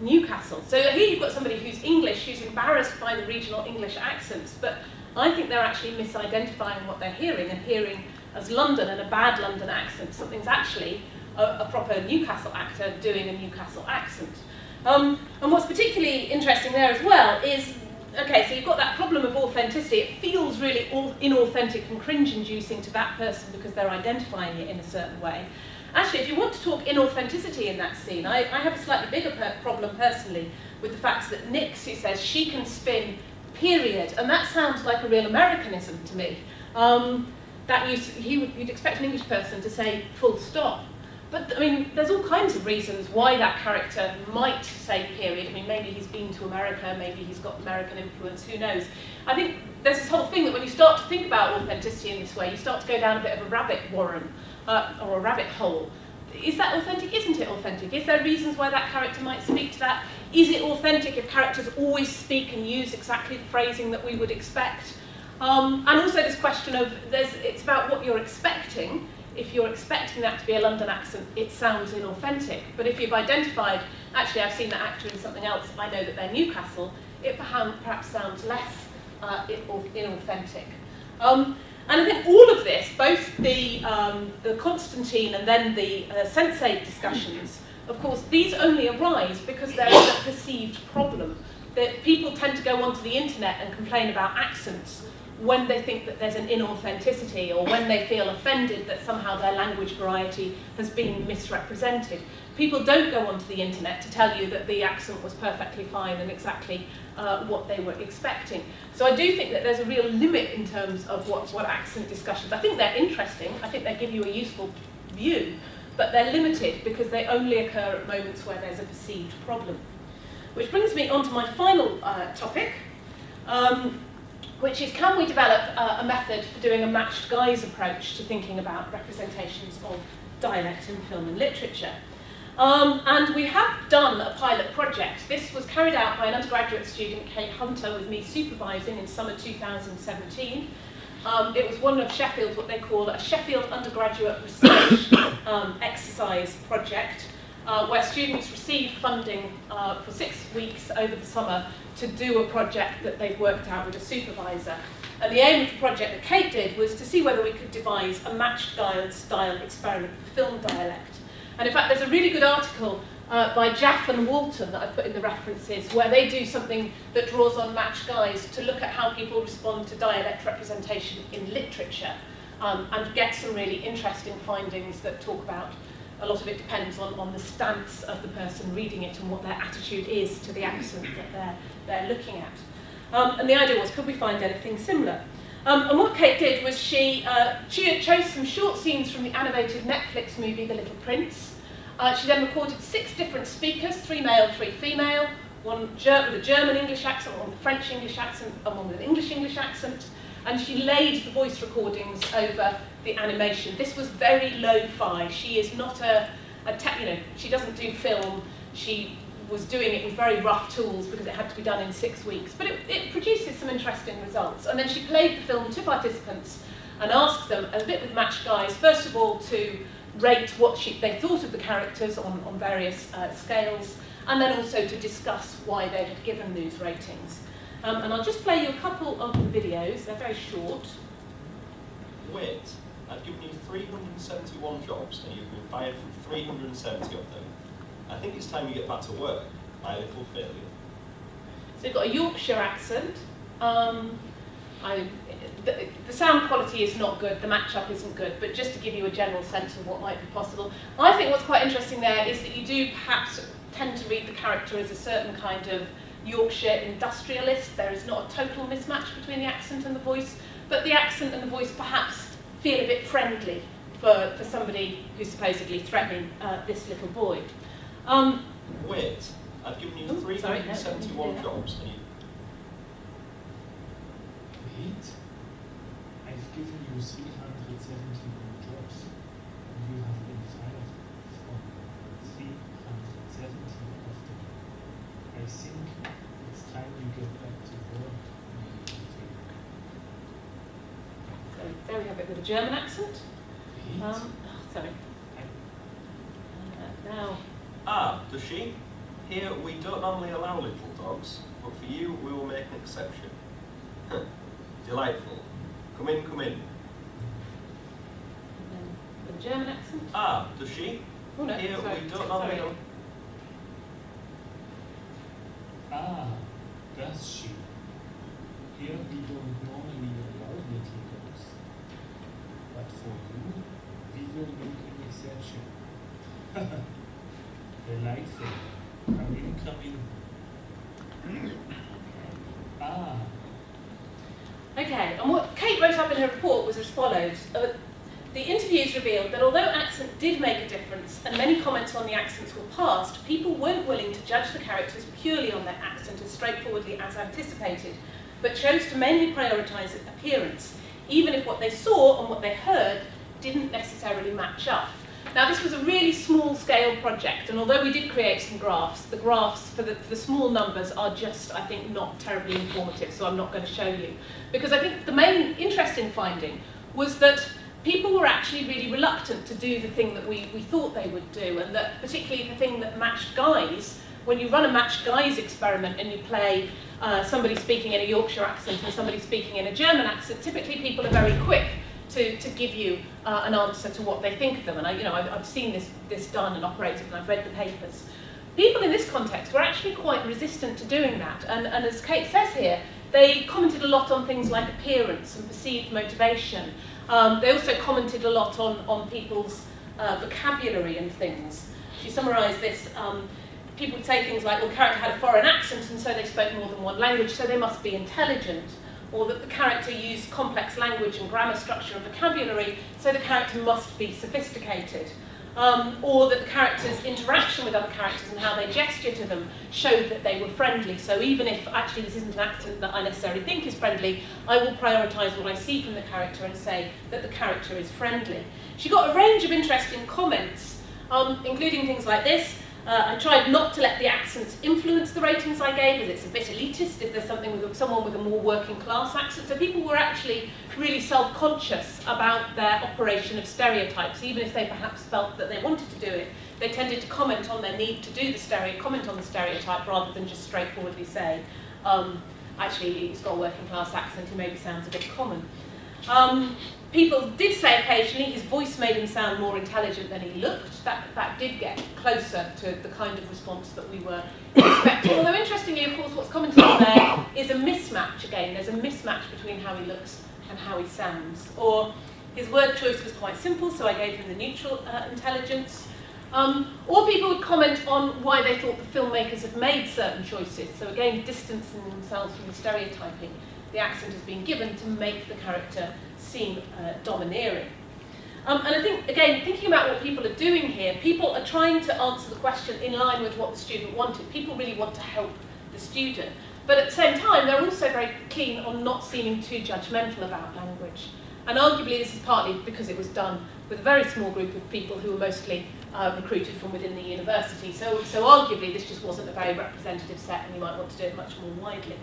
Newcastle. So here you've got somebody who's English, who's embarrassed by the regional English accents, but I think they're actually misidentifying what they're hearing and hearing as London and a bad London accent. Something's actually a proper Newcastle actor doing a Newcastle accent. And what's particularly interesting there as well is, okay, so you've got that problem of authenticity. It feels really inauthentic and cringe-inducing to that person because they're identifying it in a certain way. Actually, if you want to talk inauthenticity in that scene, I have a slightly bigger problem personally with the fact that Nix, who says she can spin, period, and that sounds like a real Americanism to me. You'd expect an English person to say full stop. But, I mean, there's all kinds of reasons why that character might say period. I mean, maybe he's been to America, maybe he's got American influence, who knows. I think there's this whole thing that when you start to think about authenticity in this way, you start to go down a bit of a rabbit warren, or a rabbit hole. Is that authentic? Isn't it authentic? Is there reasons why that character might speak to that? Is it authentic if characters always speak and use exactly the phrasing that we would expect? And also this question of, it's about what you're expecting. If you're expecting that to be a London accent, it sounds inauthentic. But if you've identified, actually I've seen that actor in something else, I know that they're Newcastle, it perhaps sounds less inauthentic. And I think all of this, both the Constantine and then the Sense8 discussions, of course, these only arise because there is a perceived problem. That people tend to go onto the internet and complain about accents when they think that there's an inauthenticity or when they feel offended that somehow their language variety has been misrepresented. People don't go onto the internet to tell you that the accent was perfectly fine and exactly what they were expecting. So I do think that there's a real limit in terms of what accent discussions. I think they're interesting, I think they give you a useful view, but they're limited because they only occur at moments where there's a perceived problem. Which brings me on to my final topic, which is, can we develop a method for doing a matched guise approach to thinking about representations of dialect in film and literature? And we have done a pilot project. This was carried out by an undergraduate student, Kate Hunter, with me supervising in summer 2017. It was one of Sheffield's, what they call a Sheffield undergraduate research exercise project, where students receive funding for 6 weeks over the summer to do a project that they've worked out with a supervisor. And the aim of the project that Kate did was to see whether we could devise a matched guise style experiment for film dialect. And in fact, there's a really good article by Jaff and Walton that I've put in the references, where they do something that draws on matched guise to look at how people respond to dialect representation in literature, and get some really interesting findings that talk about, a lot of it depends on the stance of the person reading it and what their attitude is to the accent that they're looking at. And the idea was, could we find anything similar? And what Kate did was she chose some short scenes from the animated Netflix movie The Little Prince. She then recorded 6 different speakers, 3 male, 3 female, one with a German English accent, one with a French English accent, and one with an English accent. And she laid the voice recordings over the animation. This was very lo-fi. She is not she doesn't do film. She was doing it with very rough tools because it had to be done in 6 weeks. But it produces some interesting results. And then she played the film to participants and asked them, a bit with matched guise, first of all to rate what they thought of the characters on various scales, and then also to discuss why they had given these ratings. And I'll just play you a couple of the videos. They're very short. Wait, I've given you 371 jobs and you've been fired from 370 of them. I think it's time you get back to work, my little failure. So you've got a Yorkshire accent. The sound quality is not good, the match-up isn't good, but just to give you a general sense of what might be possible. I think what's quite interesting there is that you do perhaps tend to read the character as a certain kind of Yorkshire industrialist. There is not a total mismatch between the accent and the voice, but the accent and the voice perhaps feel a bit friendly for somebody who's supposedly threatening this little boy. Wait, I've given you 371 jobs and you... Wait, I've given you 371 jobs and you have been fired from 370 of them. I think it's time you get back to work. So there we have it with a German accent. Sorry. Now. Ah, does she? Here we don't normally allow little dogs, but for you we will make an exception. Delightful. Come in, come in. And then with a German accent. Ah, does she? Oh, no, Here sorry, we don't normally sorry. Ah, does she? Here we don't normally allow little dogs. But for you, we will make an exception. Delightful. Come in, come in. Ah. Okay, and what Kate wrote up in her report was as follows. The interviews revealed that although accent did make a difference and many comments on the accents were passed, people weren't willing to judge the characters purely on their accent as straightforwardly as anticipated, but chose to mainly prioritise appearance, even if what they saw and what they heard didn't necessarily match up. Now, this was a really small-scale project, and although we did create some graphs, the graphs for the small numbers are just, I think, not terribly informative, so I'm not going to show you. Because I think the main interesting finding was that people were actually really reluctant to do the thing that we thought they would do, and that particularly the thing that matched guise, when you run a matched guise experiment and you play somebody speaking in a Yorkshire accent and somebody speaking in a German accent, typically people are very quick to give you an answer to what they think of them. And I've seen this done and operated, and I've read the papers. People in this context were actually quite resistant to doing that. And as Kate says here, They commented a lot on things like appearance and perceived motivation. They also commented a lot on people's vocabulary and things. If you summarise this, people would say things like, well, the character had a foreign accent and so they spoke more than one language, so they must be intelligent. Or that the character used complex language and grammar structure and vocabulary, so the character must be sophisticated. Or that the character's interaction with other characters and how they gesture to them showed that they were friendly. So even if actually this isn't an accent that I necessarily think is friendly, I will prioritise what I see from the character and say that the character is friendly. She got a range of interesting comments, including things like this. I tried not to let the accents influence the ratings I gave, as it's a bit elitist if there's someone with a more working class accent. So people were actually really self-conscious about their operation of stereotypes, even if they perhaps felt that they wanted to do it. They tended to comment on their need to do comment on the stereotype rather than just straightforwardly say, actually he's got a working class accent, he maybe sounds a bit common. People did say occasionally his voice made him sound more intelligent than he looked. That did get closer to the kind of response that we were expecting. Although interestingly, of course, what's commented on there is a mismatch again. There's a mismatch between how he looks and how he sounds. Or his word choice was quite simple, so I gave him the neutral intelligence. Or people would comment on why they thought the filmmakers had made certain choices. So again, distancing themselves from the stereotyping the accent has been given to make the character seem domineering. And I think, again, thinking about what people are doing here, people are trying to answer the question in line with what the student wanted. People really want to help the student. But at the same time, they're also very keen on not seeming too judgmental about language. And arguably this is partly because it was done with a very small group of people who were mostly recruited from within the university. So arguably this just wasn't a very representative set and you might want to do it much more widely.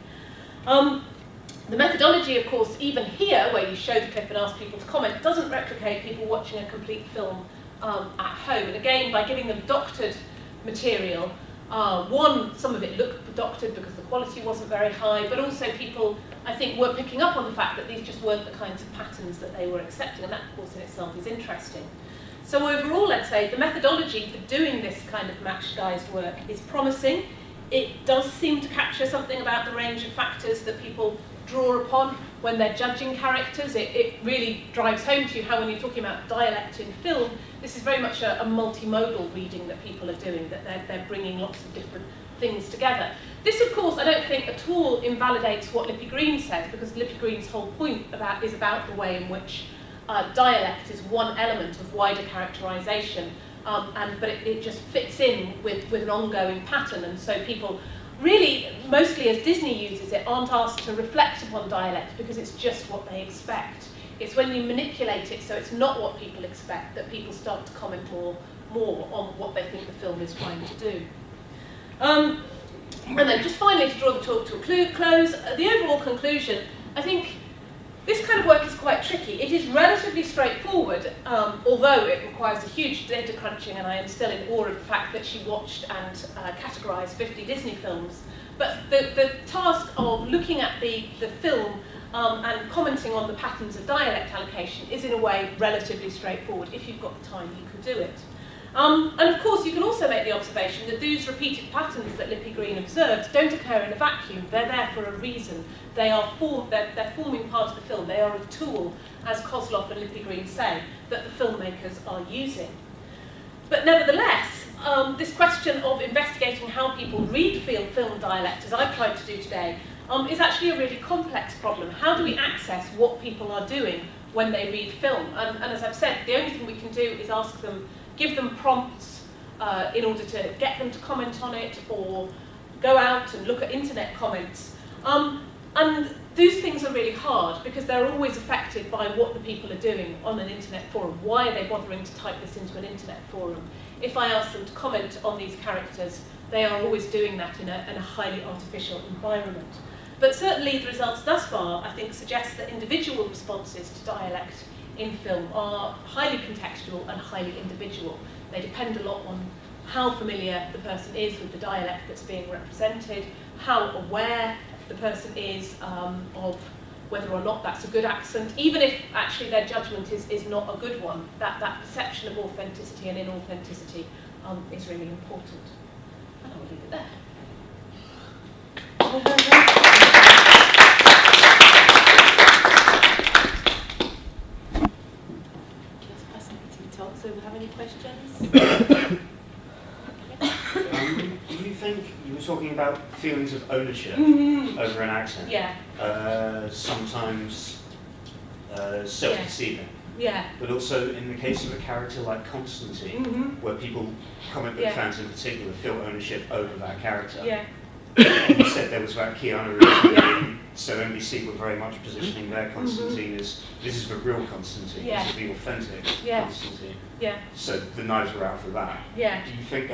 The methodology, of course, even here, where you show the clip and ask people to comment, doesn't replicate people watching a complete film at home. And again, by giving them doctored material, some of it looked doctored because the quality wasn't very high, but also people, I think, were picking up on the fact that these just weren't the kinds of patterns that they were accepting, and that, of course, in itself is interesting. So overall, I'd say the methodology for doing this kind of matched-guised work is promising. It does seem to capture something about the range of factors that people draw upon when they're judging characters. It really drives home to you how when you're talking about dialect in film, this is very much a multimodal reading that people are doing, that they're bringing lots of different things together. This, of course, I don't think at all invalidates what Lippy Green says, because Lippy Green's whole point is about the way in which dialect is one element of wider characterisation, but it just fits in with an ongoing pattern, and so people really, mostly as Disney uses it, aren't asked to reflect upon dialect because it's just what they expect. It's when you manipulate it so it's not what people expect that people start to comment more on what they think the film is trying to do. And then just finally, to draw the talk to a close, the overall conclusion, I think this kind of work is quite tricky. It is relatively straightforward, although it requires a huge data crunching, and I am still in awe of the fact that she watched and categorised 50 Disney films. But the task of looking at the film and commenting on the patterns of dialect allocation is in a way relatively straightforward. If you've got the time, you can do it. And of course, you can also make the observation that those repeated patterns that Lippy Green observed don't occur in a vacuum. They're there for a reason. They're forming part of the film. They are a tool, as Kozloff and Lippy Green say, that the filmmakers are using. But nevertheless, this question of investigating how people read film dialect, as I've tried to do today, is actually a really complex problem. How do we access what people are doing when they read film? And as I've said, the only thing we can do is give them prompts in order to get them to comment on it, or go out and look at internet comments. And those things are really hard because they're always affected by what the people are doing on an internet forum. Why are they bothering to type this into an internet forum? If I ask them to comment on these characters, they are always doing that in a highly artificial environment. But certainly the results thus far, I think, suggest that individual responses to dialect in film are highly contextual and highly individual. They depend a lot on how familiar the person is with the dialect that's being represented, how aware the person is of whether or not that's a good accent, even if actually their judgment is not a good one. That perception of authenticity and inauthenticity is really important. And I'll leave it there. questions? Do you think, you were talking about feelings of ownership over an accent? Yeah. Sometimes self-deceiving. Yeah. But also in the case of a character like Constantine, where people, comic book fans in particular, feel ownership over that character. Yeah. You said there was about Keanu Reeves, so NBC were very much positioning their Constantine as, this is the real Constantine, this is the authentic Constantine. Yeah. So the knives were out for that. Yeah. Do you think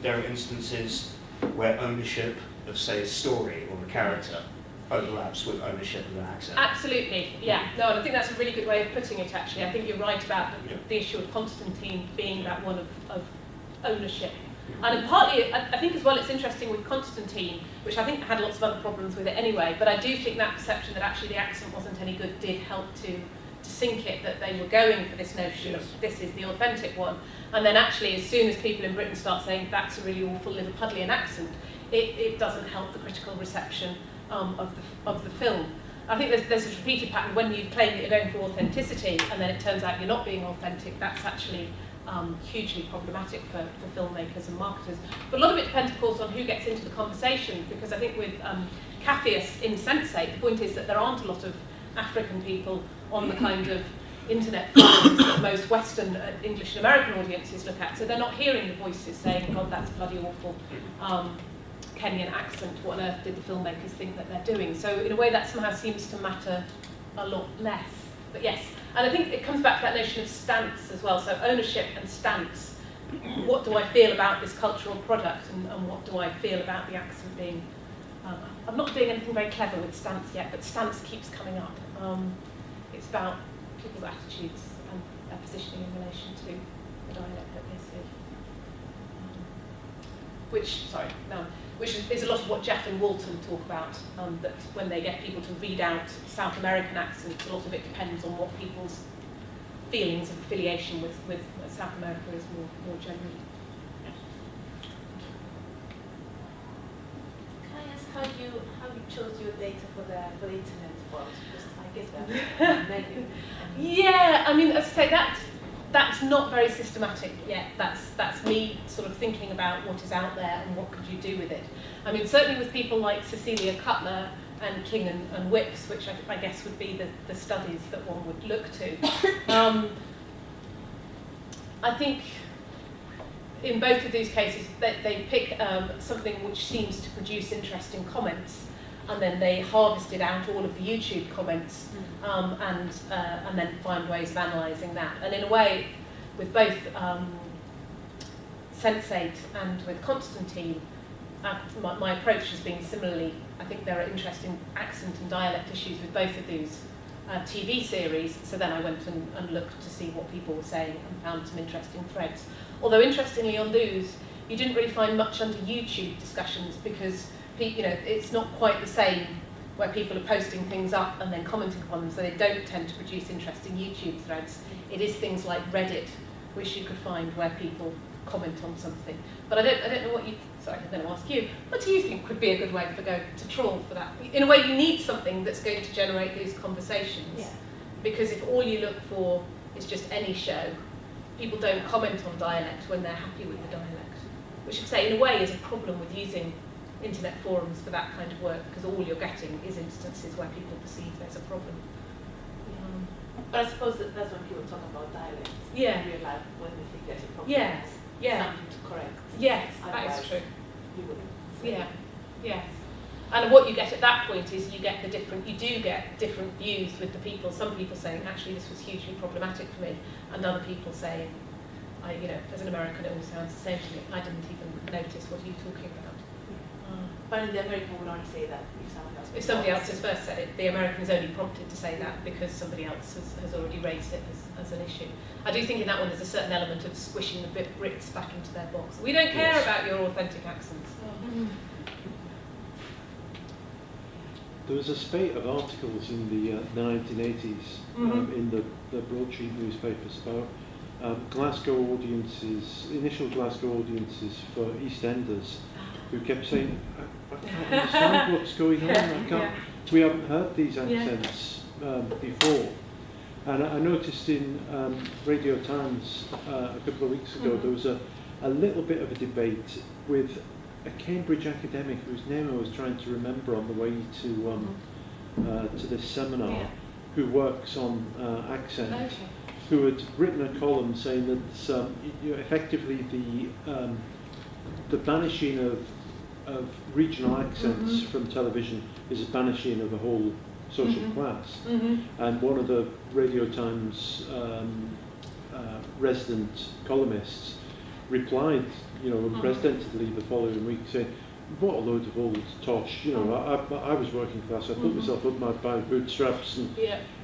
there are instances where ownership of, say, a story or a character overlaps with ownership of an accent? Absolutely, yeah. No, and I think that's a really good way of putting it, actually. I think you're right about the issue of Constantine being that one of ownership. And partly, I think as well, it's interesting with Constantine, which I think had lots of other problems with it anyway, but I do think that perception that actually the accent wasn't any good did help to sink it, that they were going for this notion of this is the authentic one. And then actually, as soon as people in Britain start saying that's a really awful Liverpudlian accent, it doesn't help the critical reception of the film. I think there's this repeated pattern when you claim that you're going for authenticity and then it turns out you're not being authentic. That's actually hugely problematic for filmmakers and marketers. But a lot of it depends, of course, on who gets into the conversation, because I think with Capheus in Sense8, the point is that there aren't a lot of African people on the kind of internet forums that most Western English and American audiences look at, so they're not hearing the voices saying, God, that's bloody awful Kenyan accent, what on earth did the filmmakers think that they're doing? So in a way that somehow seems to matter a lot less. But yes, and I think it comes back to that notion of stance as well, so ownership and stance. What do I feel about this cultural product, and what do I feel about the accent being... I'm not doing anything very clever with stance yet, but stance keeps coming up. It's about people's attitudes and their positioning in relation to the dialect that they see. Which is a lot of what Jeff and Walton talk about, that when they get people to read out South American accents, a lot of it depends on what people's feelings of affiliation with South America is more generally. Can I ask how you chose your data for the internet forums? Because I guess there are many. Yeah, I mean, as I say, that's not very systematic yet. That's me sort of thinking about what is out there and what could you do with it. I mean, certainly with people like Cecilia Cutler and King and Wicks, which I guess would be the studies that one would look to. I think in both of these cases they pick something which seems to produce interesting comments, and then they harvested out all of the YouTube comments and then find ways of analysing that. And in a way, with both Sense8 and with Constantine, my approach has been similarly. I think there are interesting accent and dialect issues with both of these TV series, so then I went and looked to see what people were saying and found some interesting threads. Although interestingly on those, you didn't really find much under YouTube discussions, because it's not quite the same where people are posting things up and then commenting upon them, so they don't tend to produce interesting YouTube threads. It is things like Reddit, which you could find where people comment on something. But I don't know what I'm going to ask you, what do you think would be a good way to trawl for that? In a way, you need something that's going to generate these conversations. Yeah. Because if all you look for is just any show, people don't comment on dialect when they're happy with the dialect. Which I'd say, in a way, is a problem with using internet forums for that kind of work, because all you're getting is instances where people perceive there's a problem. But I suppose that's when people talk about dialect in real life, when they think there's a problem. Yes. Yeah. Something to correct. Yes, that is true. You wouldn't. Yeah. Yes. And what you get at that point is you do get different views with the people. Some people saying, actually, this was hugely problematic for me, and other people saying, as an American, it all sounds the same to me. I didn't even notice what you're talking about. But the American would only say that if somebody else has first said it. The American is only prompted to say that because somebody else has already raised it as an issue. I do think in that one there's a certain element of squishing the Brits back into their box. We don't care about your authentic accents. There was a spate of articles in the 1980s in the broadsheet newspapers about Glasgow audiences, initial Glasgow audiences for EastEnders, who kept saying, I can't understand what's going on. We haven't heard these accents before. And I noticed in Radio Times a couple of weeks ago, there was a little bit of a debate with a Cambridge academic whose name I was trying to remember on the way to this seminar, who works on accent, who had written a column saying that effectively the banishing of regional accents from television is a banishing of a whole social class. And one of the Radio Times resident columnists replied, unprecedentedly the following week, saying, "What a load of old tosh! I was working class. I put myself up by bootstraps, and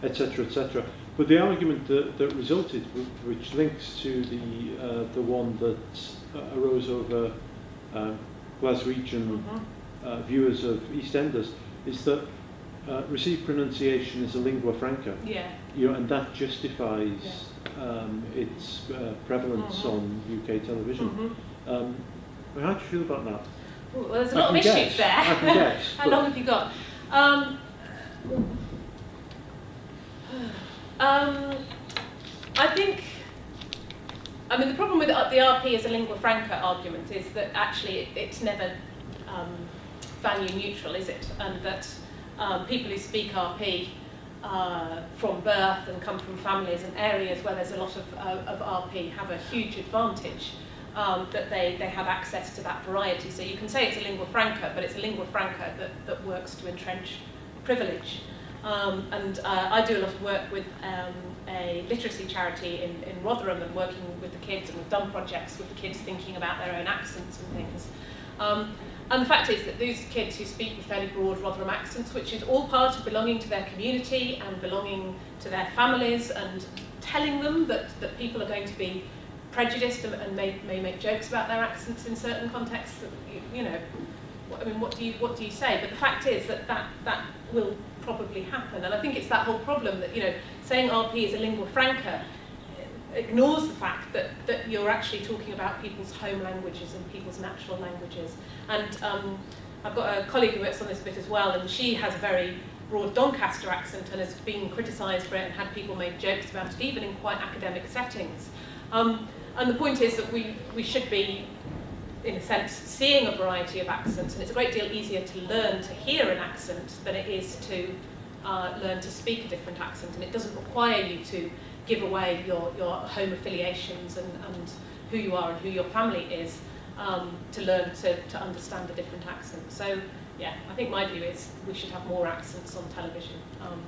etc., etc." But the argument that resulted, which links to the one that arose over Glaswegian viewers of EastEnders, is that received pronunciation is a lingua franca, and that justifies its prevalence on UK television. How do you feel about that? Well, there's a lot of issues there. I can guess. How long have you got? The problem with the RP as a lingua franca argument is that actually it's never value neutral, is it? And that people who speak RP from birth and come from families and areas where there's a lot of RP have a huge advantage, that they have access to that variety. So you can say it's a lingua franca, but it's a lingua franca that works to entrench privilege. I do a lot of work with a literacy charity in Rotherham, and working with the kids, and we've done projects with the kids thinking about their own accents and things. And the fact is that these kids who speak with fairly broad Rotherham accents, which is all part of belonging to their community and belonging to their families, and telling them that people are going to be prejudiced and may make jokes about their accents in certain contexts, what do you say? But the fact is that will probably happen, and I think it's that whole problem that saying RP is a lingua franca ignores the fact that you're actually talking about people's home languages and people's natural languages. And I've got a colleague who works on this a bit as well, and she has a very broad Doncaster accent and has been criticised for it and had people make jokes about it, even in quite academic settings. And the point is that we should be, in a sense, seeing a variety of accents, and it's a great deal easier to learn to hear an accent than it is to learn to speak a different accent, and it doesn't require you to give away your home affiliations and who you are and who your family is to learn to understand a different accent. So yeah, I think my view is we should have more accents on television, and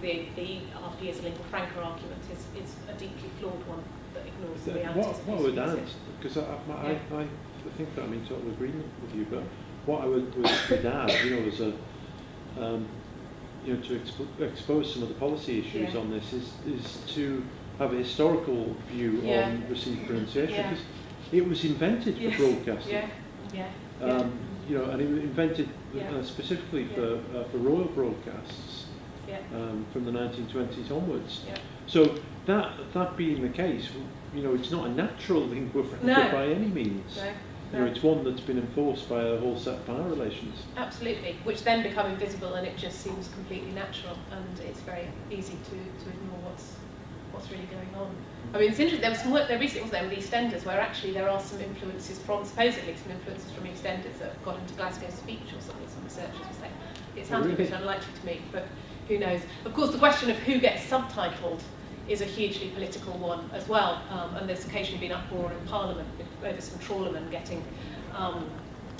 the RP as a lingua franca argument is a deeply flawed one that ignores the realities. What I would add, because I think that I'm in total agreement with you, but what I would add, as a to expose some of the policy issues on this is to have a historical view on received pronunciation, because it was invented for broadcasting. And it was invented specifically for royal broadcasts from the 1920s onwards. So that being the case, it's not a natural lingua franca by any means. It's one that's been enforced by a whole set of power relations. Absolutely, which then become invisible, and it just seems completely natural, and it's very easy to ignore what's really going on. I mean, it's interesting, there was some work there recently, wasn't there, with EastEnders, where actually there are some influences from EastEnders that have got into Glasgow speech or something, some researchers are saying. It sounds a bit unlikely to me, but who knows. Of course, the question of who gets subtitled is a hugely political one as well, and there's occasionally been uproar in Parliament over some trawlermen getting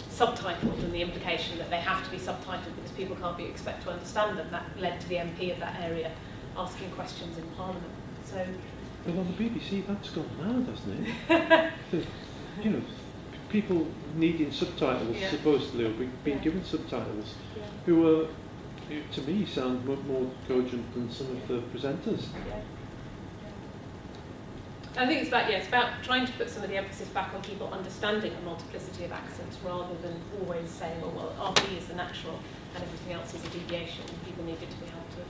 subtitled, and the implication that they have to be subtitled because people can't be expected to understand them. That led to the MP of that area asking questions in Parliament. So, well, on the BBC, that's gone mad, hasn't it? People needing subtitles, supposedly, or being given subtitles, who to me, sound more cogent than some of the presenters. I think it's about trying to put some of the emphasis back on people understanding a multiplicity of accents, rather than always saying, RP is the natural and everything else is a deviation, and people needed to be able to